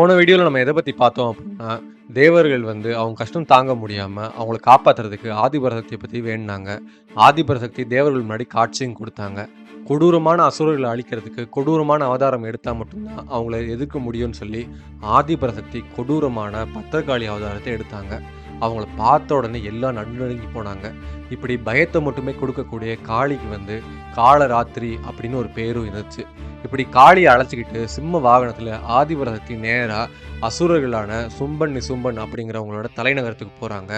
போன வீடியோல நம்ம எத பத்தி பார்த்தோம் அப்டின்னா, தேவர்கள் அவங்க கஷ்டம் தாங்க முடியாம, அவங்கள காப்பாத்துறதுக்கு ஆதிபராசக்திய பத்தி வேண்டுனாங்க. ஆதிபராசக்தி தேவர்கள் முன்னாடி காட்சியும் குடுத்தாங்க. கொடூரமான அசுரர்கள அழிக்கிறதுக்கு கொடூரமான அவதாரம் எடுத்தா மட்டும் தான் அவங்கள எதிர்க்க முடியும்னு சொல்லி, ஆதிபராசக்தி கொடூரமான பத்திரகாளி அவதாரத்த எடுத்தாங்க. அவங்கள பார்த்த உடனே எல்லாம் நடுநடுங்கி போனாங்க. இப்படி பயத்த மட்டுமே கொடுக்கக்கூடிய காளிக்கு காளராத்திரி அப்படின்னு ஒரு பேரும் இருந்துச்சு. இப்படி காளியை அழைச்சிக்கிட்டு சிம்ம வாகனத்துல ஆதிபராசக்தி நேரா அசுரர்களான சும்பன் நிசும்பன் அப்படிங்கிறவங்களோட தலைநகரத்துக்கு போறாங்க.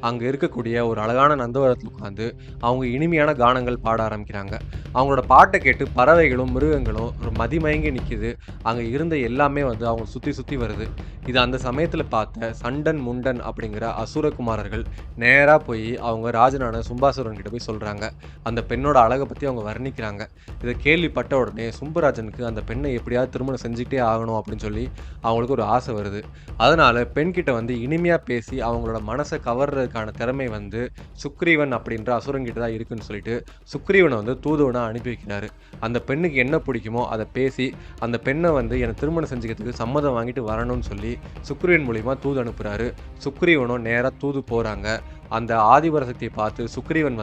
அங்க இருக்கக்கூடிய ஒரு அழகான நந்தவனத்தில் உட்காந்து அவங்க இனிமையான கானங்கள் பாட ஆரம்பிக்கிறாங்க. அவங்களோட பாட்டை கேட்டு பறவைகளும் மிருகங்களும் ஒரு மதிமயங்கி நிக்குது. அங்க இருந்த எல்லாமே அவங்க சுத்தி சுத்தி வருது. இது அந்த சமயத்துல பார்த்த சண்டன் முண்டன் அப்படிங்கிற அசுரகுமாரர்கள் நேரா போய் அவங்க ராஜனான சும்பாசுரன் கிட்ட போய் சொல்றாங்க. அந்த பெண்ணோட அழகை பத்தி அவங்க வர்ணிக்கிறாங்க. இதை கேள்விப்பட்ட உடனே சும்பராஜனுக்கு அந்த பெண்ணை எப்படியாவது திருமணம் செஞ்சுக்கிட்டே ஆகணும் அப்படின்னு சொல்லி அவங்களுக்கு ஒரு ஆசை வருது. அதனால பெண்கிட்ட இனிமையா பேசி அவங்களோட மனசை கவர்றதுக்கான திறமை சுக்ரீவன் அப்படின்ற அசுரன் கிட்ட தான் இருக்குன்னு சொல்லிட்டு சுக்ரீவனை தூதுவனா அனுப்பி வைக்கிறாரு. அந்த பெண்ணுக்கு என்ன பிடிக்குமோ அதை பேசி அந்த பெண்ணை என்னை திருமணம் செஞ்சுக்கிறதுக்கு சம்மதம் வாங்கிட்டு வரணும்னு சொல்லி சுக்ரீவன் மூலியமா தூது அனுப்புறாரு. சுக்ரீவனும் நேரா தூது போறாங்க. அந்த ஆதிபராசக்தியை பார்த்து சுக்ரீவன்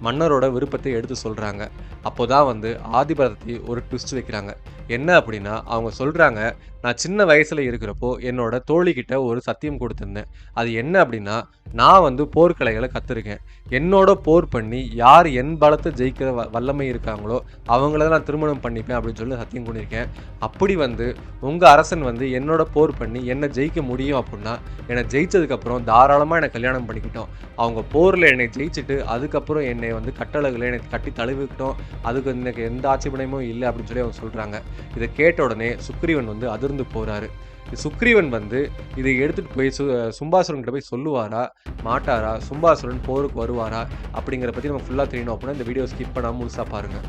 மன்னரோட விருப்பத்தை எடுத்து சொல்றாங்க. அப்போதான் ஆதிபராசக்தி ஒரு ட்விஸ்ட் வைக்கிறாங்க. என்ன அப்படின்னா, அவங்க சொல்றாங்க, நான் சின்ன வயசுல இருக்கிறப்போ என்னோட தோழிகிட்ட ஒரு சத்தியம் கொடுத்திருந்தேன். அது என்ன அப்படின்னா, நான் போர்க்கலைகளை கத்துருக்கேன். என்னோட போர் பண்ணி யார் என் பலத்தை ஜெயிக்கிற வல்லமை இருக்காங்களோ அவங்கள நான் திருமணம் பண்ணிப்பேன் அப்படின்னு சொல்லி சத்தியம் பண்ணியிருக்கேன். அப்படி உங்க அரசன் என்னோட போர் பண்ணி என்னை ஜெயிக்க முடியும் அப்படின்னா, என்னை ஜெயிச்சதுக்கப்புறம் தாராளமாக என்னை கல்யாணம் பண்ணிக்கிட்டோம். அவங்க போரில் என்னை ஜெயிச்சுட்டு அதுக்கப்புறம் என்னை கட்டழகுல என்னை கட்டி தழுவிக்கிட்டோம். அதுக்கு எனக்கு எந்த ஆட்சேபனையும் இல்லை அப்படின்னு சொல்லி அவங்க சொல்கிறாங்க. இதை கேட்ட உடனே சுக்ரீவன் அதிர்ந்து போகிறாரு. சுக்ரீவன் இதை எடுத்துகிட்டு போய் சும்பாசுரன் கிட்ட போய் சொல்லுவாரா மாட்டாரா, சும்பாசுரன் போருக்கு வருவாரா அப்படிங்கிற பற்றி நம்ம ஃபுல்லாக தெரியணும் அப்படின்னா இந்த வீடியோ ஸ்கிப் பண்ணாமல் முழுசாக பாருங்கள்.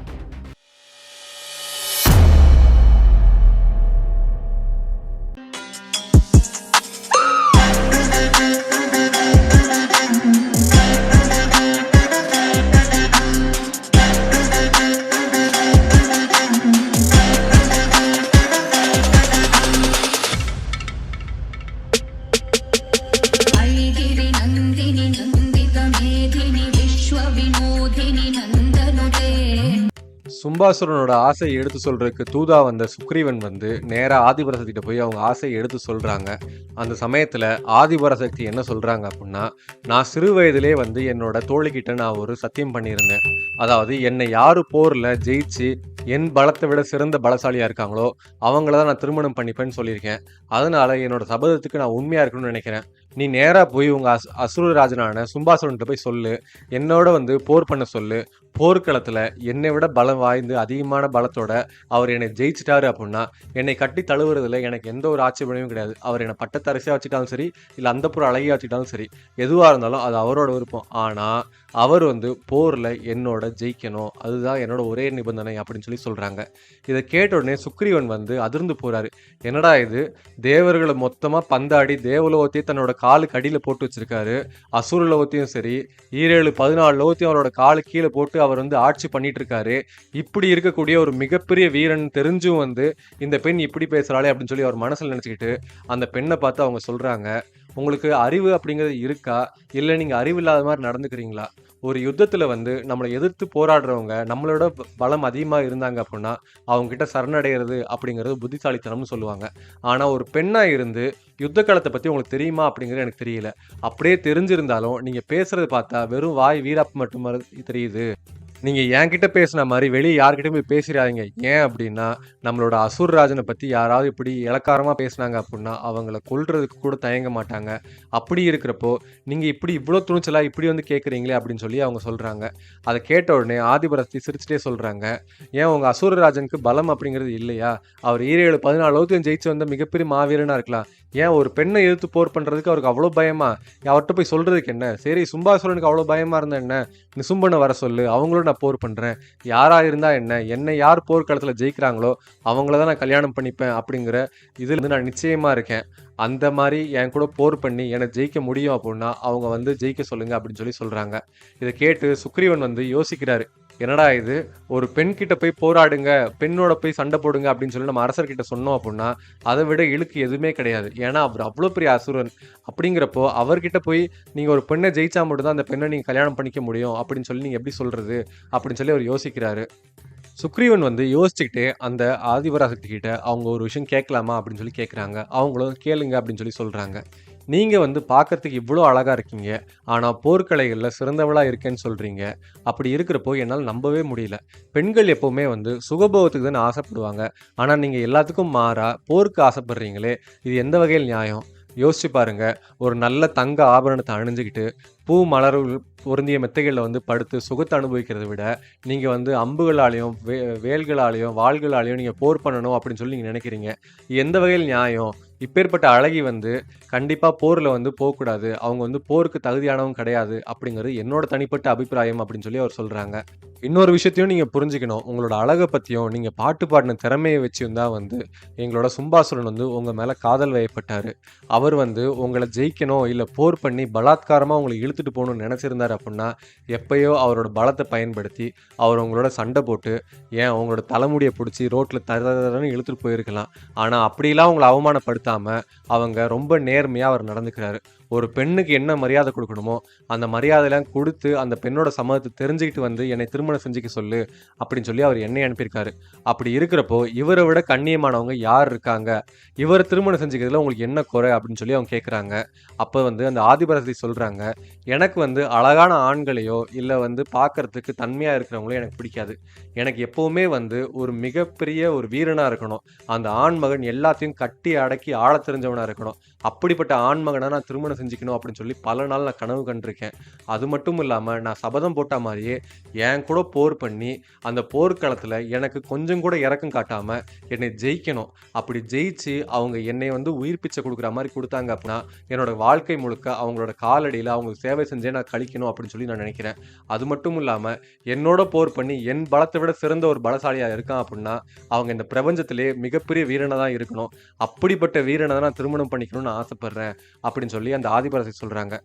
சும்பாசுரனோட ஆசையை எடுத்து சொல்றதுக்கு தூதா வந்த சுக்ரீவன் நேரா ஆதிபராசக்திகிட்ட போய் அவங்க ஆசையை எடுத்து சொல்றாங்க. அந்த சமயத்துல ஆதிபராசக்தி என்ன சொல்றாங்க அப்படின்னா, நான் சிறு வயதிலே என்னோட தோழிகிட்ட நான் ஒரு சத்தியம் பண்ணியிருந்தேன். அதாவது என்னை யாரு போர்ல ஜெயிச்சு என் பலத்தை விட சிறந்த பலசாலியா இருக்காங்களோ அவங்களதான் நான் திருமணம் பண்ணிப்பேன்னு சொல்லியிருக்கேன். அதனால என்னோட சபதத்துக்கு நான் உண்மையா இருக்கணும்னு நினைக்கிறேன். நீ நேரா போய் உங்க அசுரராஜனான சும்பாசுரன்கிட்ட போய் சொல்லு, என்னோட போர் பண்ண சொல்லு. போர்க்களத்துல என்னை விட பலம் வாய்ந்து அதிகமான பலத்தோட அவர் என்னை ஜெயிச்சிட்டாரு அப்படின்னா என்னை கட்டி தழுவுறதுல எனக்கு எந்த ஒரு ஆட்சேபனையும் கிடையாது. அவர் என்னை பட்டத்தரசியா வச்சுட்டாலும் சரி, இல்லை அந்தப்புற அழகியா வச்சுட்டாலும் சரி, எதுவாக இருந்தாலும் அது அவரோட விருப்பம். ஆனா அவர் போர்ல என்னோட ஜெயிக்கணும், அதுதான் என்னோட ஒரே நிபந்தனை அப்படின்னு சொல்லி சொல்றாங்க. இதை கேட்ட உடனே சுக்ரீவன் அதிர்ந்து போறாரு. என்னடா இது, தேவர்களை மொத்தமா பந்தாடி தேவலோகத்தையும் தன்னோட காலுக்கு அடியில போட்டு வச்சிருக்காரு. அசுரலோகத்தையும் சரி 14 லோகத்தையும் அவரோட காலு கீழே போட்டு அவர் ஆட்சி பண்ணிட்டு இருக்காரு. இப்படி இருக்கக்கூடிய ஒரு மிகப்பெரிய வீரன் தெரிஞ்சும் இந்த பெண் இப்படி பேசுறாளே அப்படின்னு சொல்லி அவர் மனசுல நினைச்சுக்கிட்டு அந்த பெண்ணை பார்த்து அவங்க சொல்றாங்க, உங்களுக்கு அறிவு அப்படிங்கிறது இருக்கா, இல்லை நீங்க அறிவு இல்லாத மாதிரி நடந்துக்கிறீங்களா? ஒரு யுத்தத்துல நம்மளை எதிர்த்து போராடுறவங்க நம்மளோட பலம் அதிகமா இருந்தாங்க அப்படின்னா அவங்க கிட்ட சரணடைகிறது அப்படிங்கிறது புத்திசாலித்தனம்னு சொல்லுவாங்க. ஆனா ஒரு பெண்ணா இருந்து யுத்த காலத்தை பத்தி உங்களுக்கு தெரியுமா அப்படிங்கிறது எனக்கு தெரியல. அப்படியே தெரிஞ்சிருந்தாலும் நீங்க பேசுறது பார்த்தா வெறும் வாய் வீராப்பு மட்டும் தெரியுது. நீங்க என்கிட்ட பேசின மாதிரி வெளியே யார்கிட்டயும் போய் பேசிடாதீங்க. ஏன் அப்படின்னா, நம்மளோட அசுரராஜனை பத்தி யாராவது இப்படி இளக்காரமா பேசினாங்க அப்படின்னா அவங்கள கொல்றதுக்கு கூட தயங்க மாட்டாங்க. அப்படி இருக்கிறப்போ நீங்க இப்படி இவ்வளோ துணிச்சலா இப்படி கேட்குறீங்களே அப்படின்னு சொல்லி அவங்க சொல்றாங்க. அதை கேட்ட உடனே ஆதிபராசக்தி சிரிச்சுட்டே சொல்றாங்க, ஏன் உங்க அசுரராஜனுக்கு பலம் அப்படிங்கிறது இல்லையா? அவர் 14 லோகத்தையும் ஜெயிச்சு வந்த மிகப்பெரிய மாவீரனா இருக்கலாம். ஏன் ஒரு பெண்ணை எதிர்த்து போர் பண்றதுக்கு அவருக்கு அவ்வளோ பயமா? அவர்கிட்ட போய் சொல்றதுக்கு என்ன? சரி, சும்பாசுரனுக்கு அவ்வளோ பயமா இருந்தா என்ன, நிசும்பனை வர சொல்லு, அவங்களோட நான் போர் பண்றேன். யாரா இருந்தா என்ன, என்னை யார் போர்க்களத்துல ஜெயிக்கிறாங்களோ அவங்களதான் நான் கல்யாணம் பண்ணிப்பேன் அப்படிங்கிற இதுல நான் நிச்சயமா இருக்கேன். அந்த மாதிரி என் கூட போர் பண்ணி என்னை ஜெயிக்க முடியும் அப்படின்னா அவங்க ஜெயிக்க சொல்லுங்க அப்படின்னு சொல்லி சொல்றாங்க. இதை கேட்டு சுக்ரீவன் யோசிக்கிறாரு. என்னடா இது! ஒரு பெண் கிட்ட போய் போராடுங்க, பெண்ணோட போய் சண்டை போடுங்க அப்படின்னு சொல்லி நம்ம அரசர்கிட்ட சொன்னோம் அப்புட்ன்னா, அத விட இழுக்கு எதுவுமே கிடையாது. ஏன்னா, அவரு அவ்ளோ பெரிய அசுரன். அப்படிங்கிறப்போ, அவர்கிட்ட போய் நீங்க ஒரு பெண்ண ஜெயிச்சா மட்டும் தான் அந்த பெண்ண நீங்க கல்யாணம் பண்ணிக்க முடியும் அப்படின்னு சொல்லி நீங்க எப்படி சொல்றது? அப்படின்னு சொல்லி அவரு யோசிக்கிறாரு. சுக்ரீவன் வந்து யோசிச்சுக்கிட்டே அந்த ஆதிபராசக்தி கிட்ட அவங்க ஒரு விஷயம் கேட்கலாமா அப்படின்னு சொல்லி கேட்குறாங்க. அவங்களும் கேளுங்க அப்படின்னு சொல்லி சொல்றாங்க. நீங்க வந்து பார்க்கறதுக்கு இவ்ளோ அழகா இருக்கீங்க. ஆனா போர்க்கலைகள்ல சிறந்தவளா இருக்கேன்னு சொல்றீங்க. அப்படி இருக்கிறப்போ என்னால நம்பவே முடியல. பெண்கள் எப்பவுமே வந்து சுகபோகத்துக்கு தானே ஆசைப்படுவாங்க. ஆனா நீங்க எல்லாத்துக்கும் மாறா போருக்கு ஆசைப்படுறீங்களே! இது எந்த வகையில் நியாயம்? யோசிச்சு பாருங்க. ஒரு நல்ல தங்க ஆபரணத்த அணிஞ்சுகிட்டு, பூ மலர்கள் பொருந்திய மெத்தைகள்ல வந்து படுத்து சுகத்த அனுபவிக்கிறத விட, நீங்க வந்து அம்புகளாலயும், வேல்களாலயும், வாள்களாலயும் நீங்க போர் பண்ணணும் அப்படின்னு சொல்லி நீங்க நினைக்கிறீங்க. எந்த வகையில் நியாயம்? இப்பேற்பட்ட அழகி வந்து கண்டிப்பா போர்ல வந்து போக்கூடாது. அவங்க வந்து போருக்கு தகுதியானவங்க கிடையாது. அப்படிங்கிறது என்னோட தனிப்பட்ட அபிப்பிராயம் அப்படின்னு சொல்லி அவர் சொல்றாங்க. இன்னொரு விஷயத்தையும் நீங்க புரிஞ்சுக்கணும். உங்களோட அழக பத்தியும், நீங்க பாட்டு பாடுன திறமைய வச்சும் தான் வந்து எங்களோட சும்பாசுரன் வந்து உங்க மேல காதல் வயப்பட்டாரு. அவர் வந்து உங்கள ஜெயிக்கணும், இல்ல போர் பண்ணி பலாத்காரமா உங்கள இழுத்துட்டு போணும்னு நெனச்சிருந்தாரு அப்புட்ன்னா, எப்பயோ அவரோட பலத்த பயன்படுத்தி, அவர் உங்களோட சண்ட போட்டு, ஏன் உங்களோட தலைமுடிய புடிச்சு ரோட்ல தர தரன்னு இழுத்துட்டு போயிருக்கலாம். ஆனா அப்படிலாம் உங்கள அவமானப்படுத்தாம, அவங்க ரொம்ப நேர்மையா அவர் நடந்துக்கிறாரு. ஒரு பெண்ணுக்கு என்ன மரியாதை குடுக்கணுமோ, அந்த மரியாதைலாம் குடுத்து, அந்த பெண்ணோட சம்மதத்த தெரிஞ்சுக்கிட்டு வந்து, என்னை திருமணம் செஞ்சுக்க சொல்லு, அப்படின்னு சொல்லி அவர் என்னைய அனுப்பியிருக்காரு. அப்படி இருக்கிறப்போ, இவர விட கண்ணியமானவங்க யார் இருக்காங்க? இவர திருமணம் செஞ்சுக்கிறதுல உங்களுக்கு என்ன குறை? அப்படின்னு சொல்லி அவங்க கேட்குறாங்க. அப்ப வந்து அந்த ஆதிபராசக்தி சொல்றாங்க, எனக்கு வந்து அழகான ஆண்களையோ, இல்ல வந்து பார்க்கறதுக்கு தன்மையா இருக்கிறவங்களையோ எனக்கு பிடிக்காது. எனக்கு எப்பவுமே வந்து ஒரு மிகப்பெரிய ஒரு வீரனா இருக்கணும். அந்த ஆண்மகன் எல்லாத்தையும் கட்டி அடக்கி ஆளத் தெரிஞ்சவனா இருக்கணும். அப்படிப்பட்ட ஆண்மகன நான் திருமணம் செஞ்சுக்கணும் அப்படின்னு சொல்லி பல நாள் நான் கனவு கண்டிருக்கேன். அது மட்டும் இல்லாம நான் சபதம் போட்ட மாரியே என் கூட போர் பண்ணி, அந்த போர்க்களத்துல எனக்கு கொஞ்சம் கூட இரக்கம் காட்டாம என்னை ஜெயிக்கணும். அப்படி ஜெயிச்சு அவங்க என்னைய வந்து உயிர் பிச்சை குடுக்குற மாரி குடுத்தாங்க அப்படின்னா, என்னோட வாழ்க்கை முழுக்க அவங்களோட காலடியில அவங்களுக்கு சேவை செஞ்சே நான் கழிக்கணும் அப்படின்னு சொல்லி நான் நினைக்கிறேன். அது மட்டும் இல்லாம என்னோட போர் பண்ணி என் பலத்த விட சிறந்த ஒரு பலசாலியா இருக்கான் அப்படின்னா, அவங்க இந்த பிரபஞ்சத்திலேயே மிகப்பெரிய வீரனா தான் இருக்கணும். அப்படிப்பட்ட வீரன தான் நான் திருமணம் பண்ணிக்கணும்னு ஆசைப்படுறேன். அப்படின்னு சொல்லி அந்த ஆதிபராசக்தி சொல்றாங்க.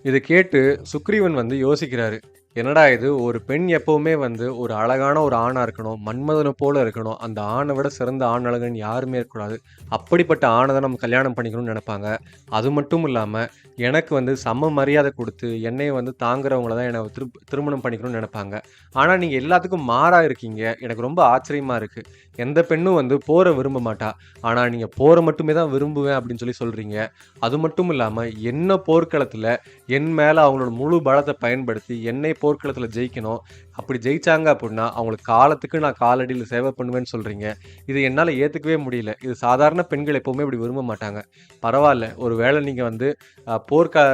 இத கேட்டு சுக்ரீவன் வந்து யோசிக்கிறாரு. என்னடா இது! ஒரு பெண் எப்பவுமே வந்து ஒரு அழகான ஒரு ஆணா இருக்கணும். மன்மதன போல இருக்கணும். அந்த ஆண விட சிறந்த ஆண் அழகன் யாருமே இருக்கக்கூடாது. அப்படிப்பட்ட ஆண தான் நம்ம கல்யாணம் பண்ணிக்கணும்னு நெனைப்பாங்க. அது மட்டும் இல்லாம, எனக்கு வந்து சம மரியாதை குடுத்து, என்னைய வந்து தாங்குறவங்கள தான் என்ன திருமணம் பண்ணிக்கணும்னு நெனைப்பாங்க. ஆனா நீங்க எல்லாத்துக்கும் மாறா இருக்கீங்க. எனக்கு ரொம்ப ஆச்சரியமா இருக்கு. எந்த பெண்ணும் வந்து போர விரும்ப மாட்டா. ஆனா நீங்க போர மட்டுமே தான் விரும்புவேன் அப்படின்னு சொல்லி சொல்றீங்க. அது மட்டும் இல்லாம, என்ன போர்க்களத்துல என் மேல அவங்களோட முழு பலத்த பயன்படுத்தி, என்னை போர்க்களத்துல ஜெயிக்கணும். அப்படி ஜெயிச்சாங்க அப்புட்ன்னா, அவங்களுக்கு காலத்துக்கு நான் காலடியில சேவை பண்ணுவேன்னு சொல்றீங்க. இது என்னால ஏத்துக்கவே முடியல. இது சாதாரண பெண்கள் எப்பவுமே இப்படி விரும்ப மாட்டாங்க. பரவால்ல, ஒரு வேளை நீங்க வந்து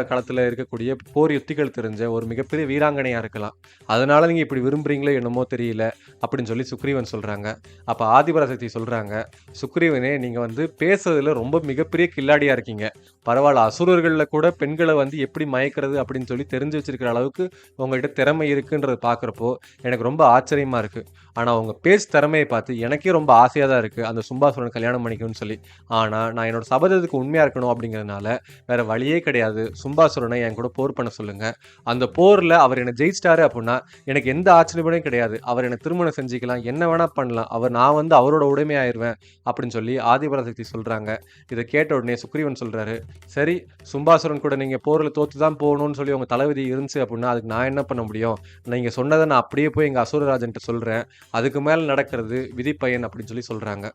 களத்துல இருக்கக்கூடிய போர் யுத்திகள் தெரிஞ்ச ஒரு மிகப்பெரிய வீராங்கனையா இருக்கலாம். அதனால நீங்க இப்படி விரும்புறீங்களோ என்னமோ தெரியல, அப்படின்னு சொல்லி சுக்ரீவன் சொல்றாங்க. அப்ப ஆதிபராசக்தி சொல்றாங்க, சுக்ரீவனே நீங்க வந்து பேசுறதுல ரொம்ப மிகப்பெரிய கில்லாடியா இருக்கீங்க. பரவால்ல, அசுரர்கள்ல கூட பெண்கள வந்து எப்படி மயக்கிறது அப்படின்னு சொல்லி தெரிஞ்சு வச்சிருக்கிற அளவுக்கு உங்கள்ட்ட திறமை இருக்குன்றத பார்க்குறப்போ, எனக்கு ரொம்ப ஆச்சரியமா இருக்கு. ஆனா உங்க பேச்சு திறமைய பார்த்து எனக்கே ரொம்ப ஆசையா தான் இருக்கு. அந்த சும்பாசுரன கல்யாணம் பண்ணிக்கணும்னு சொல்லி. ஆனா நான் என்னோட சபதத்துக்கு உண்மையா இருக்கணும் அப்படிங்கிறதுனால, வேற வழியே கிடையாது. சும்பாசுரன என் கூட போர் பண்ண சொல்லுங்க. அந்த போர்ல அவர் என்ன ஜெயிச்சிட்டாரு அப்புட்ன்னா, எனக்கு எந்த ஆட்சேபனையும் கிடையாது. அவர் என்ன திருமணம் செஞ்சுக்கலாம். என்ன வேணா பண்ணலாம். நான் வந்து அவரோட உடைமையாயிருவேன். அப்படின்னு சொல்லி ஆதிபராசக்தி சொல்றாங்க. இத கேட்ட உடனே சுக்ரீவன் சொல்றாரு, சரி, சும்பாசுரன் கூட நீங்க போர்ல தோத்து தான் போகணும்னு சொல்லி உங்க தளபதி இருந்துச்சு அப்புட்ன்னா, அதுக்கு நான் என்ன பண்ண முடியும்? நீங்க சொன்னத நான் அப்படியே போய் எங்க அசுரராஜன்ட்ட சொல்றேன். அதுக்கு மேல நடக்கிறது விதிப்பயன் அப்படின்னு சொல்லி சொல்றாங்க.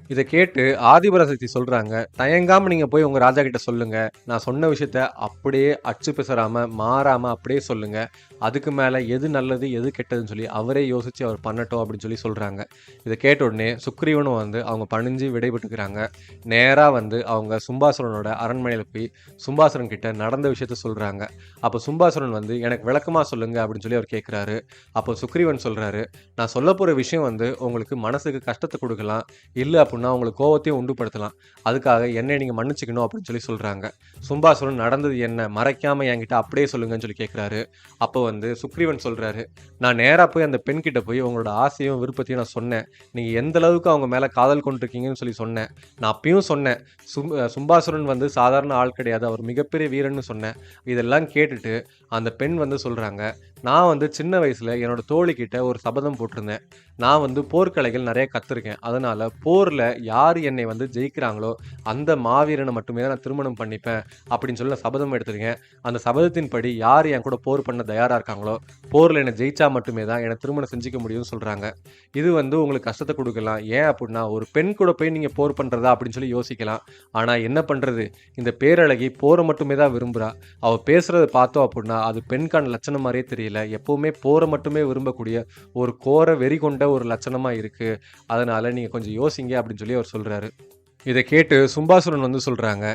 இத கேட்டு ஆதிபராசக்தி சொல்றாங்க, "தயங்காம நீங்க போய் உங்க ராஜா கிட்ட சொல்லுங்க. நான் சொன்ன விஷயத்த அப்படியே அச்சு பிசறாம, மாறாம அப்படியே சொல்லுங்க. அதுக்கு மேல எது நல்லது, எது கெட்டதுன்னு சொல்லி அவரே யோசிச்சு அவர் பண்ணட்டும்." அப்படின்னு சொல்லி சொல்றாங்க. இத கேட்ட உடனே சுக்ரீவனும் வந்து அவங்க பணிஞ்சு விடைபெற்றுக்கிறாங்க. நேரா வந்து அவங்க சும்பாசுரனோட அரண்மனையில போய் சும்பாசுரன் கிட்ட நடந்த விஷயத்த சொல்றாங்க. அப்ப சும்பாசுரன் வந்து, "எனக்கு விளக்கமா சொல்லுங்க." அப்படின்னு சொல்லி அவர் கேட்கிறாரு. அப்போ சுக்ரீவன் சொல்றாரு, "நான் சொல்லப்போற விஷயம் வந்து உங்களுக்கு மனசுக்கு கஷ்டத்த குடுக்கலாம். இல்ல அப்புட்ன்னா அப்படின்னா உங்களுக்கு கோவத்தையும் உண்டுபடுத்தலாம். அதுக்காக என்னை நீங்க மன்னிச்சுக்கணும் அப்படின்னு சொல்லி சொல்றாங்க. சும்பாசுரன் நடந்தது என்ன? மறைக்காம என்கிட்ட அப்படியே சொல்லுங்கன்னு சொல்லி கேட்குறாரு. அப்போ வந்து சுக்ரீவன் சொல்றாரு, நான் நேரா போய் அந்த பெண்கிட்ட போய் உங்களோட ஆசையும் விருப்பத்தையும் நான் சொன்னேன். நீங்க எந்த அளவுக்கு அவங்க மேல காதல் கொண்டிருக்கீங்கன்னு சொல்லி சொன்னேன். நான் அப்பயும் சொன்னேன். சும்பாசுரன் வந்து சாதாரண ஆள் கிடையாது. அவர் மிகப்பெரிய வீரன்னு சொன்னேன். இதெல்லாம் கேட்டுட்டு அந்த பெண் வந்து சொல்றாங்க, நான் வந்து சின்ன வயசுல என்னோட தோழிகிட்ட ஒரு சபதம் போட்டிருந்தேன். நான் வந்து போர்க்கலைகள் நெறைய கத்துருக்கேன். அதனால போர்ல யார் என்னை வந்து ஜெயிக்கிறாங்களோ, அந்த மாவீரன மட்டுமே தான் நான் திருமணம் பண்ணிப்பேன் அப்படின்னு சொல்லி நான் சபதம் எடுத்திருக்கேன். அந்த சபதத்தின்படி யார் என் கூட போர் பண்ண தயாரா இருக்காங்களோ, போர்ல என்ன ஜெயிச்சா மட்டுமே தான் என்ன திருமணம் செஞ்சுக்க முடியும்னு சொல்றாங்க. இது வந்து உங்களுக்கு கஷ்டத்த குடுக்கலாம். ஏன் அப்புட்னா, ஒரு பெண் கூட போய் நீங்க போர் பண்றதா அப்படின்னு சொல்லி யோசிக்கலாம். ஆனா என்ன பண்றது? இந்த பேரழகி போர மட்டுமே தான் விரும்புறா. அவ பேசுறத பார்த்தோம் அப்புட்னா, அது பெண்கான லட்சணம் மாரியே தெரியல. எப்பவுமே போர மட்டுமே விரும்பக்கூடிய ஒரு கோர வெறி கொண்ட ஒரு லட்சணமா இருக்கு. அதனால நீங்க கொஞ்சம் யோசிங்க அப்படின்னு சொல்லி அவர் சொல்றாரு. இத கேட்டு சும்பாசுரன் வந்து சொல்றாங்க,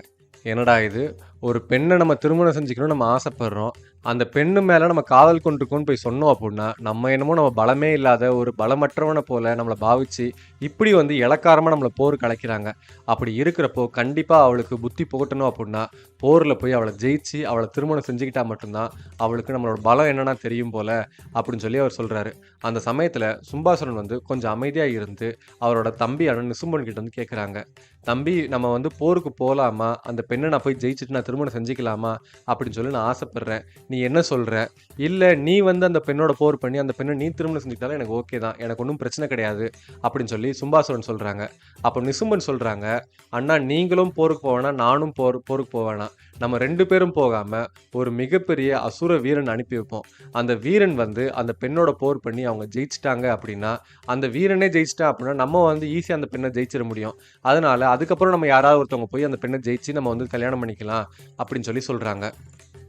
என்னடா இது! ஒரு பெண்ண நம்ம திருமணம் செஞ்சுக்கணும்னு நம்ம ஆசைப்படுறோம். அந்த பெண்ணு மேல நம்ம காதல் கொண்டிருக்கோம்னு போய் சொன்னோம் அப்புட்னா, நம்ம என்னமோ நம்ம பலமே இல்லாத ஒரு பலமற்றவன போல நம்மள பாவிச்சு, இப்படி வந்து இளக்காரமா நம்மள போருக்கு அழைக்கிறாங்க. அப்படி இருக்கிறப்போ, கண்டிப்பா அவளுக்கு புத்தி புகட்டணும் அப்புட்னா, போர்ல போய் அவள ஜெயிச்சு, அவள திருமணம் செஞ்சுக்கிட்டா மட்டும் தான், அவளுக்கு நம்மளோட பலம் என்னன்னா தெரியும் போல, அப்படின்னு சொல்லி அவர் சொல்றாரு. அந்த சமயத்துல சும்பாசுரன் வந்து கொஞ்சம் அமைதியா இருந்து, அவரோட தம்பியான நிசும்பன் கிட்ட வந்து கேட்குறாங்க. "தம்பி, நம்ம வந்து போருக்கு போலாமா? அந்த பெண்ண நான் போய் ஜெயிச்சுட்டு நான் திருமணம் செஞ்சுக்கலாமா?" அப்படின்னு சொல்லி நான் ஆசைப்படுறேன். நீ என்ன சொல்ற? இல்ல நீ வந்து அந்த பெண்ணோட போர் பண்ணி, அந்த பெண்ண நீ திருமணம் செஞ்சுக்கிட்டாலும் எனக்கு ஓகே தான். எனக்கு ஒண்ணும் பிரச்சனை கிடையாது. அப்படின்னு சொல்லி சும்பாசுரன் சொல்றாங்க. அப்ப நிசும்பன் சொல்றாங்க, அண்ணா நீங்களும் போருக்கு போ வேணாம், நானும் போருக்கு போ வேணாம். நம்ம 2 பேரும் போகாம, ஒரு மிகப்பெரிய அசுர வீரன் அனுப்பி வைப்போம். அந்த வீரன் வந்து அந்த பெண்ணோட போர் பண்ணி அவங்க ஜெயிச்சுட்டாங்க அப்படின்னா, அந்த வீரனே ஜெயிச்சுட்டான் அப்படின்னா, நம்ம வந்து ஈஸியா அந்த பெண்ண ஜெயிச்சிட முடியும். அதனால அதுக்கப்புறம் நம்ம யாராவது ஒருத்தவங்க போய் அந்த பெண்ண ஜெயிச்சு நம்ம வந்து கல்யாணம் பண்ணிக்கலாம் அப்படின்னு சொல்லி சொல்றாங்க.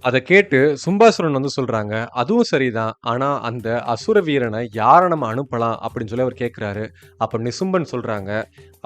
அத கேட்டு சும்பாசுரன் வந்து சொல்றாங்க, "அதுவும் சரிதான். ஆனா அந்த அசுர வீரன யார நம்ம அனுப்பலாம்?" அப்படின்னு சொல்லி அவர் கேட்கிறாரு. அப்ப நிசும்பன் சொல்றாங்க,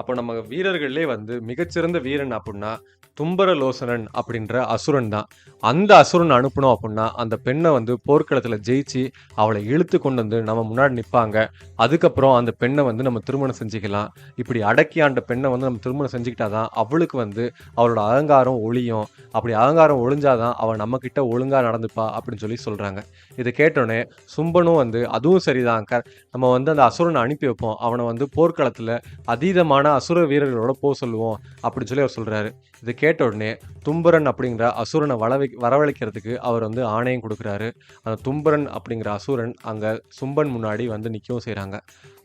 "அப்ப நம்ம வீரர்கள்லயே வந்து மிகச்சிறந்த வீரன் அப்புட்னா, தும்பரலோசனன் அப்படின்ற அசுரன் தான். அந்த அசுரன் அனுப்புனோம் அப்புட்னா, அந்த பெண்ண வந்து போர்க்களத்துல ஜெயிச்சு, அவள இழுத்து கொண்டு வந்து நம்ம முன்னாடி நிப்பாங்க. அதுக்கப்புறம் அந்த பெண்ண வந்து நம்ம திருமணம் செஞ்சுக்கலாம். இப்படி அடக்கி ஆண்ட பெண்ண வந்து நம்ம திருமணம் செஞ்சுக்கிட்டா தான், அவளுக்கு வந்து அவளோட அகங்காரம் ஒழியும். அப்படி அகங்காரம் ஒழிஞ்சா தான் அவ நம்மகிட்ட ஒழுங்கா நடந்துப்பா அப்படின்னு சொல்லி சொல்றாங்க. இத கேட்டோனே சும்பனும் வந்து அதுவும் சரிதான். நம்ம வந்து அந்த அசுரனை அனுப்பி வைப்போம். அவன வந்து போர்க்களத்துல அதீதமான அசுர வீரர்களோட சொல்லுவோம் அப்படின்னு சொல்லி அவர் சொல்றாரு. இத கேட்ட உடனே தும்பரன் அப்படிங்கிற அசுரனை வரவழைக்கிறதுக்கு அவர் வந்து ஆணையம் கொடுக்குறாரு. அந்த தும்பரன் அப்படிங்கிற அசுரன் அங்க சும்பன் முன்னாடி வந்து நிக்கவும் செய்றாங்க.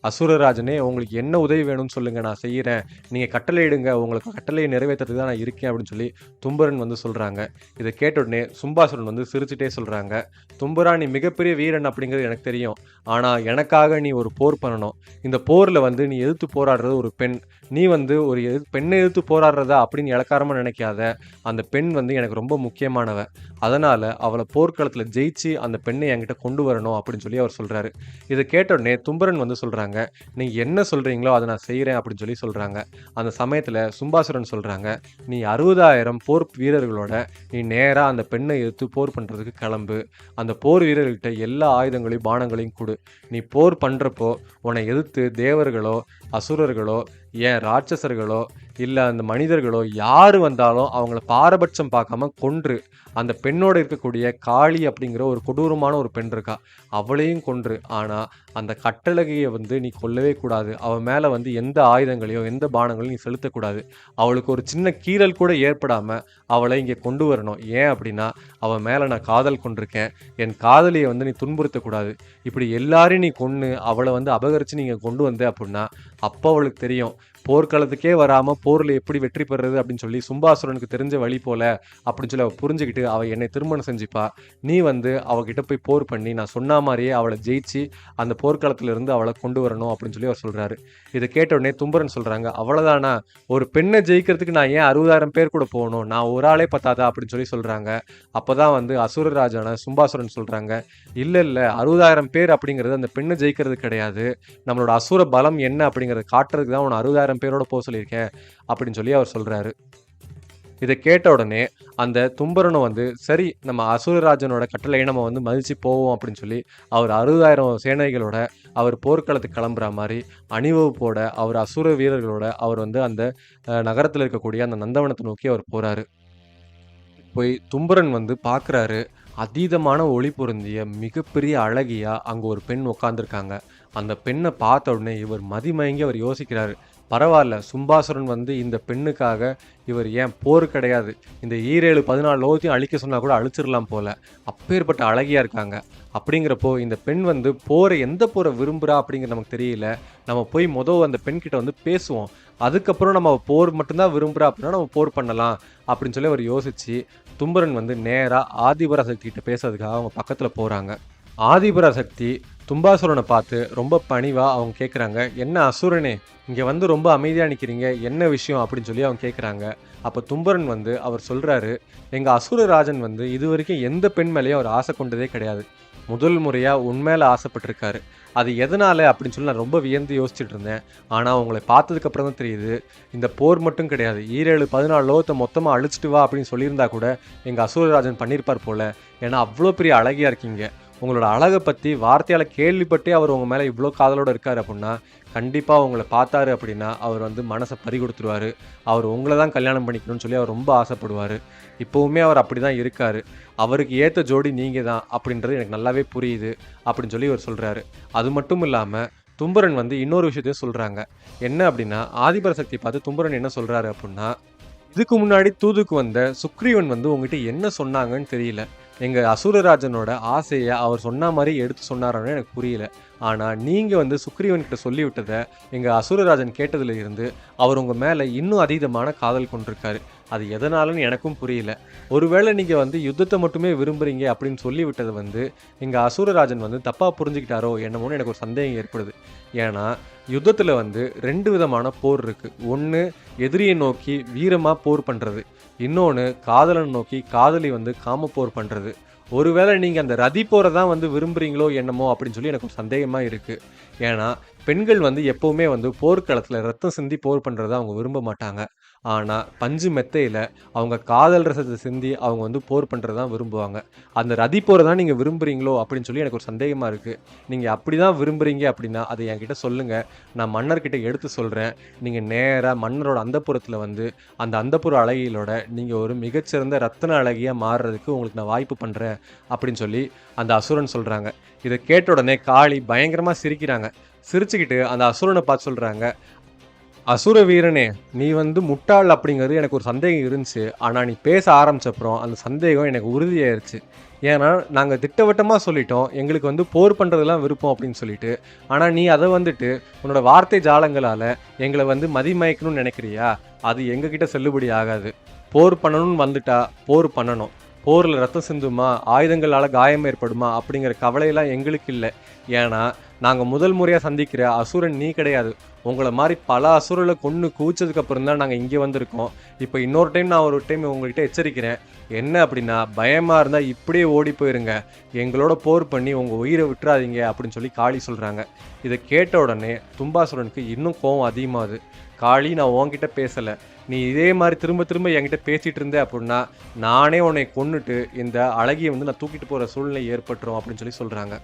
அசுரராஜனே, உங்களுக்கு என்ன உதவி வேணும்னு சொல்லுங்க, நான் செய்யறேன். நீங்க கட்டளையிடுங்க. உங்களுக்கு கட்டளையை நிறைவேத்துறதுக்கு தான் நான் இருக்கேன் அப்படின்னு சொல்லி தும்பரன் வந்து சொல்றாங்க. இத கேட்ட உடனே சும்பாசுரன் வந்து சிரிச்சுட்டே சொல்றாங்க, தும்புரா, நீ மிகப்பெரிய வீரன் அப்படிங்கிறது எனக்கு தெரியும். ஆனா எனக்காக நீ ஒரு போர் பண்ணணும். இந்த போர்ல வந்து நீ எதிர்த்து போராடுறது ஒரு பெண். நீ வந்து ஒரு பெண்ணை எதிர்த்து போராடுறதா அப்படின்னு இளக்காரமா நினைக்காத. அந்த பெண் வந்து எனக்கு ரொம்ப முக்கியமானவ. அதனால அவள போர்க்களத்துல ஜெயிச்சு அந்த பெண்ணை என்கிட்ட கொண்டு வரணும் அப்படின்னு சொல்லி அவர் சொல்றாரு. இத கேட்ட உடனே தும்பரன் வந்து சொல்றாங்க, நீங்க என்ன சொல்றீங்களோ அத நான் செய்றேன் அப்படின்னு சொல்லி சொல்றாங்க. அந்த சமயத்துல சும்பாசுரன் சொல்றாங்க, நீ 60,000 போர் வீரர்களோட நீ நேரா அந்த பெண்ணை எதிர்த்து போர் பண்றதுக்கு கிளம்பு. அந்த போர் வீரர்கள்ட்ட எல்லா ஆயுதங்களையும், பானங்களையும் குடு. நீ போர் பண்றப்போ உன்னை எதிர்த்து தேவர்களோ, அசுரர்களோ, ஏன் ராட்சசர்களோ, இல்ல அந்த மனிதர்களோ யாரு வந்தாலும் அவங்கள பாரபட்சம் பார்க்காம கொன்று, அந்த பெண்ணோட இருக்கக்கூடிய காளி அப்படிங்கிற ஒரு கொடூரமான ஒரு பெண் இருக்கா. அவளையும் கொன்று. ஆனா அந்த கட்டழகிய வந்து நீ கொல்லவே கூடாது. அவ மேல வந்து எந்த ஆயுதங்களையோ, எந்த பானங்களையும் நீ செலுத்தக்கூடாது. அவளுக்கு ஒரு சின்ன கீறல் கூட ஏற்படாம அவளை இங்க கொண்டு வரணும். ஏன் அப்படின்னா, அவ மேல நான் காதல் கொண்டிருக்கேன். என் காதலிய வந்து நீ துன்புறுத்தக்கூடாது. இப்படி எல்லாரையும் நீ கொன்னு அவள வந்து அபகரிச்சு நீங்க கொண்டு வந்த அப்படின்னா, அப்ப அவளுக்கு தெரியும். போர்க்களத்துக்கே வராம போர்ல எப்படி வெற்றி பெறுறது அப்படின்னு சொல்லி சும்பாசுரனுக்கு தெரிஞ்ச வழி போல அப்படின்னு சொல்லி அவ புரிஞ்சுக்கிட்டு அவ என்னை திருமணம் செஞ்சுப்பா. நீ வந்து அவகிட்ட போய் போர் பண்ணி நான் சொன்ன மாதிரியே அவளை ஜெயிச்சு அந்த போர்க்களத்துல இருந்து அவளை கொண்டு வரணும் அப்படின்னு சொல்லி அவர் சொல்றாரு. இதை கேட்ட உடனே தும்பரன் சொல்றாங்க, அவ்வளவுதானா? ஒரு பெண்ணை ஜெயிக்கிறதுக்கு நான் ஏன் 60,000 பேர் கூட போகணும்? நான் ஒரு ஆளே பத்தாதா அப்படின்னு சொல்லி சொல்றாங்க. அப்பதான் வந்து அசுரராஜான சும்பாசுரன் சொல்றாங்க, இல்ல இல்ல, 60,000 பேர் அப்படிங்கிறது அந்த பெண்ணை ஜெயிக்கிறது கிடையாது. நம்மளோட அசுர பலம் என்ன அப்படிங்கறத காட்டுறதுக்கு தான் உன்னை 60,000 பேரோட போக சொல்லியிருக்கேன் அப்படின்னு சொல்லி அவர் சொல்றாரு. இதை கேட்ட உடனே அந்த தும்பரனும் வந்து சரி நம்ம அசுரராஜனோட கட்டளையை நம்ம வந்து மதித்து போவோம் அப்படின்னு சொல்லி அவர் 60,000 சேனைகளோட அவர் போர்க்களத்துக்கு கிளம்புற மாதிரி அணிவகுப்போட அவர் அசுர வீரர்களோட அவர் வந்து அந்த நகரத்தில் இருக்கக்கூடிய அந்த நந்தவனத்தை நோக்கி அவர் போகிறாரு. போய் தும்பரன் வந்து பார்க்குறாரு. அதீதமான ஒளி பொருந்திய மிகப்பெரிய அழகியா அங்கே ஒரு பெண் உட்காந்துருக்காங்க. அந்த பெண்ணை பார்த்த உடனே இவர் மதிமயங்கி அவர் யோசிக்கிறாரு. பரவாயில்ல, சும்பாசுரன் வந்து இந்த பெண்ணுக்காக இவர் ஏன் போர் கிடையாது, இந்த 14 லோகத்தையும் அழிக்க சொன்னால் கூட அழிச்சிடலாம் போல, அப்பேற்பட்ட அழகியா இருக்காங்க. அப்படிங்கிறப்போ இந்த பெண் வந்து போரை எந்த போரை விரும்புகிறா அப்படிங்கிறது நமக்கு தெரியல. நம்ம போய் அந்த பெண்கிட்ட வந்து பேசுவோம். அதுக்கப்புறம் நம்ம போர் மட்டும்தான் விரும்புகிறா அப்படின்னா நம்ம போர் பண்ணலாம் அப்படின்னு சொல்லி அவர் யோசிச்சு தும்பரன் வந்து நேராக ஆதிபராசக்தி கிட்ட பேசுறதுக்காக அவங்க பக்கத்தில் போகிறாங்க. ஆதிபராசக்தி தும்பாசுரனை பார்த்து ரொம்ப பணிவாக அவங்க கேட்குறாங்க, என்ன அசுரனே இங்கே வந்து ரொம்ப அமைதியாக நிற்கிறீங்க, என்ன விஷயம் அப்படின்னு சொல்லி அவங்க கேட்குறாங்க. அப்போ தும்பரன் வந்து அவர் சொல்கிறாரு, எங்கள் அசுரராஜன் வந்து இது வரைக்கும் எந்த பெண் மேலேயும் அவர் ஆசை கொண்டதே கிடையாது. முதல் முறையாக உண்மையில ஆசைப்பட்டிருக்காரு. அது எதனால் அப்படின்னு சொல்லி நான் ரொம்ப வியந்து யோசிச்சுட்டு இருந்தேன். ஆனால் உங்களை பார்த்ததுக்கப்புறம் தான் தெரியுது, இந்த போர் மட்டும் கிடையாது, 14 லோகத்தை மொத்தமாக அழிச்சிட்டு வா அப்படின்னு சொல்லியிருந்தா கூட எங்கள் அசுரராஜன் பண்ணியிருப்பார் போல். ஏன்னா அவ்வளோ பெரிய அழகியாக இருக்கீங்க. உங்களோட அழகை பற்றி வார்த்தையால் கேள்விப்பட்டே அவர் உங்கள் மேலே இவ்வளோ காதலோடு இருக்கார் அப்படின்னா கண்டிப்பாக உங்களை பார்த்தாரு அப்படின்னா அவர் வந்து மனசை பறி கொடுத்துருவார். அவர் உங்களை தான் கல்யாணம் பண்ணிக்கணும்னு சொல்லி அவர் ரொம்ப ஆசைப்படுவார். இப்போவுமே அவர் அப்படி தான் இருக்கார். அவருக்கு ஏற்ற ஜோடி நீங்கள் தான் அப்படின்றது எனக்கு நல்லாவே புரியுது அப்படின்னு சொல்லி இவர் சொல்கிறாரு. அது மட்டும் இல்லாமல் தும்பரன் வந்து இன்னொரு விஷயத்தையும் சொல்கிறாங்க. என்ன அப்படின்னா ஆதிபராசக்தி பார்த்து தும்பரன் என்ன சொல்கிறாரு அப்படின்னா, இதுக்கு முன்னாடி தூதுக்கு வந்த சுக்ரீவன் வந்து உங்ககிட்ட என்ன சொன்னாங்கன்னு தெரியல. எங்கள் அசுரராஜனோட ஆசையை அவர் சொன்ன மாதிரி எடுத்து சொன்னாரான்னு எனக்கு புரியல. ஆனால் நீங்கள் வந்து சுக்ரீவன்கிட்ட சொல்லிவிட்டதை எங்கள் அசுரராஜன் கேட்டதில் இருந்து அவர் உங்கள் மேலே இன்னும் அதீதமான காதல் கொண்டிருக்காரு. அது எதனாலன்னு எனக்கும் புரியல. ஒருவேளை நீங்கள் வந்து யுத்தத்தை மட்டுமே விரும்புகிறீங்க அப்படின்னு சொல்லிவிட்டதை வந்து எங்கள் அசுரராஜன் வந்து தப்பாக புரிஞ்சுக்கிட்டாரோ என்னமோன்னு எனக்கு ஒரு சந்தேகம் ஏற்படுது. ஏன்னா யுத்தத்தில் வந்து 2 விதமான போர் இருக்குது. ஒன்று எதிரியை நோக்கி வீரமாக போர் பண்ணுறது, இன்னொன்று காதலனை நோக்கி காதலி வந்து காம போர் பண்ணுறது. ஒருவேளை நீங்கள் அந்த ரதி போரை தான் வந்து விரும்புகிறீங்களோ என்னமோ அப்படின்னு சொல்லி எனக்கு ஒரு சந்தேகமாக இருக்குது. ஏன்னா பெண்கள் வந்து எப்போவுமே வந்து போர்க்களத்தில் ரத்தம் சிந்தி போர் பண்ணுறத அவங்க விரும்ப மாட்டாங்க. ஆனால் பஞ்சு மெத்தையில் அவங்க காதல் ரசத்தை சிந்தி அவங்க வந்து போர் பண்ணுறது தான் விரும்புவாங்க. அந்த ரதி போரை தான் நீங்கள் விரும்புகிறீங்களோ அப்படின்னு சொல்லி எனக்கு ஒரு சந்தேகமாக இருக்குது. நீங்கள் அப்படி தான் விரும்புகிறீங்க அப்படின்னா அதை என்கிட்ட சொல்லுங்கள், நான் மன்னர்கிட்ட எடுத்து சொல்கிறேன். நீங்கள் நேராக மன்னரோட அந்தப்புறத்தில் வந்து அந்த அந்தப்புற அழகிகளோட நீங்கள் ஒரு மிகச்சிறந்த ரத்தின அழகியாக மாறுறதுக்கு உங்களுக்கு நான் வாய்ப்பு பண்ணுறேன் அப்படின்னு சொல்லி அந்த அசுரன் சொல்கிறாங்க. இதை கேட்ட உடனே காளி பயங்கரமாக சிரிக்கிறாங்க. சிரிச்சுக்கிட்டு அந்த அசுரனை பார்த்து சொல்கிறாங்க, அசுர வீரனே நீ வந்து முட்டாள் அப்படிங்கிறது எனக்கு ஒரு சந்தேகம் இருந்துச்சு. ஆனால் நீ பேச ஆரம்பிச்சப்புறம் அந்த சந்தேகம் எனக்கு உறுதியாயிருச்சு. ஏன்னா நாங்கள் திட்டவட்டமாக சொல்லிட்டோம் எங்களுக்கு வந்து போர் பண்ணுறதுலாம் விருப்பம் அப்படின்னு சொல்லிட்டு. ஆனால் நீ அதை வந்துட்டு உன்னோட வார்த்தை ஜாலங்களால் எங்களை வந்து மதிமயக்கணும்னு நினைக்கிறியா? அது எங்ககிட்ட செல்லுபடி ஆகாது. போர் பண்ணணும்னு வந்துட்டா போர் பண்ணணும். போரில் ரத்தம் சிந்துமா, ஆயுதங்களால் காயம் ஏற்படுமா அப்படிங்கிற கவலையெல்லாம் எங்களுக்கு இல்லை. ஏன்னா நாங்கள் முதல் முறையாக சந்திக்கிற அசுரன் நீ கிடையாது. உங்களை மாதிரி பல அசுரலை கொன்று குவிச்சதுக்கப்புறம் தான் நாங்கள் இங்கே வந்திருக்கோம். இப்போ இன்னொரு டைம் நான் ஒரு டைம் உங்கள்கிட்ட எச்சரிக்கிறேன். என்ன அப்படின்னா பயமாக இருந்தால் இப்படியே ஓடி போயிருங்க, எங்களோட போர் பண்ணி உங்கள் உயிரை விட்டுறாதீங்க அப்படின்னு சொல்லி காளி சொல்கிறாங்க. இதை கேட்ட உடனே தும்பாசுரனுக்கு இன்னும் கோவம் அதிகமாகுது. காளி நான் உன்கிட்ட பேசலை, நீ இதே மாதிரி திரும்ப திரும்ப என்கிட்ட பேசிகிட்டு இருந்தே அப்படின்னா நானே உன்னை கொன்னுட்டு இந்த அழகியை வந்து நான் தூக்கிட்டு போகிற சூழ்நிலை ஏற்பட்டுரும் அப்படின்னு சொல்லி சொல்கிறாங்க.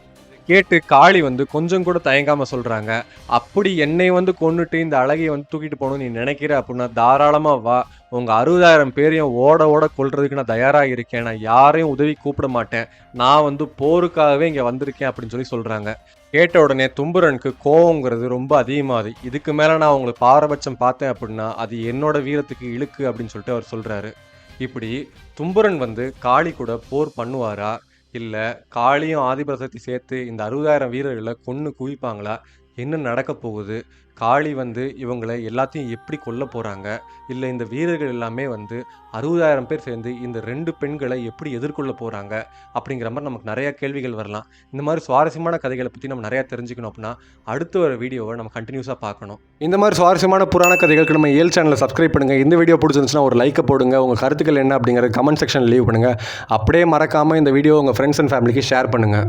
கேட்டு காளி வந்து கொஞ்சம் கூட தயங்காமல் சொல்கிறாங்க, அப்படி என்னை வந்து கொன்னுட்டு இந்த அழகியை வந்து தூக்கிட்டு போகணும்னு நீ நினைக்கிற அப்படின்னா தாராளமாக வா, உங்கள் 60,000 பேரையும் ஓட ஓட கொல்றதுக்கு நான் தயாராக இருக்கேன். நான் யாரையும் உதவி கூப்பிட மாட்டேன். நான் வந்து போருக்காகவே இங்கே வந்திருக்கேன் அப்படின்னு சொல்லி சொல்கிறாங்க. கேட்ட உடனே தும்புரனுக்கு கோவங்கிறது ரொம்ப அதிகமாகுது. இதுக்கு மேலே நான் உங்களுக்கு பாரபட்சம் பார்த்தேன் அப்படின்னா அது என்னோட வீரத்துக்கு இழுக்கு அப்படின்னு சொல்லிட்டு அவர் சொல்கிறாரு. இப்படி தும்புரன் வந்து காளி கூட போர் பண்ணுவாரா, இல்லை காளியும் ஆதிபராசக்தி சேர்த்து இந்த 60,000 வீரர்களை கொன்று குவிப்பாங்களா, என்ன நடக்க போகுது, காளி வந்து இவங்களை எல்லாத்தையும் எப்படி கொல்ல போகிறாங்க, இல்லை இந்த வீரர்கள் எல்லாமே வந்து 60,000 பேர் சேர்ந்து இந்த 2 பெண்களை எப்படி எதிர்கொள்ள போகிறாங்க அப்படிங்கிற மாதிரி நமக்கு நிறையா கேள்விகள் வரலாம். இந்த மாதிரி சுவாரஸ்யமான கதைகளை பற்றி நம்ம நிறையா தெரிஞ்சுக்கணும் அப்படின்னா அடுத்த ஒரு வீடியோவை நம்ம கண்டினியூஸாக பார்க்கணும். இந்த மாதிரி சுவாரஸ்யமான புராண கதைகளுக்கு நம்ம ஏல் சேனலை சப்ஸ்கிரைப் பண்ணுங்கள். இந்த வீடியோ பிடிச்சிருந்துச்சுன்னா ஒரு லைக்கை போடுங்க. உங்கள் கருத்துக்கள் என்ன அப்படிங்கிறது கமெண்ட் செக்ஷனில் லீவ் பண்ணுங்கள். அப்படியே மறக்காமல் இந்த வீடியோ உங்கள் ஃப்ரெண்ட்ஸ் அண்ட் ஃபேமிலிக்கு ஷேர் பண்ணுங்கள்.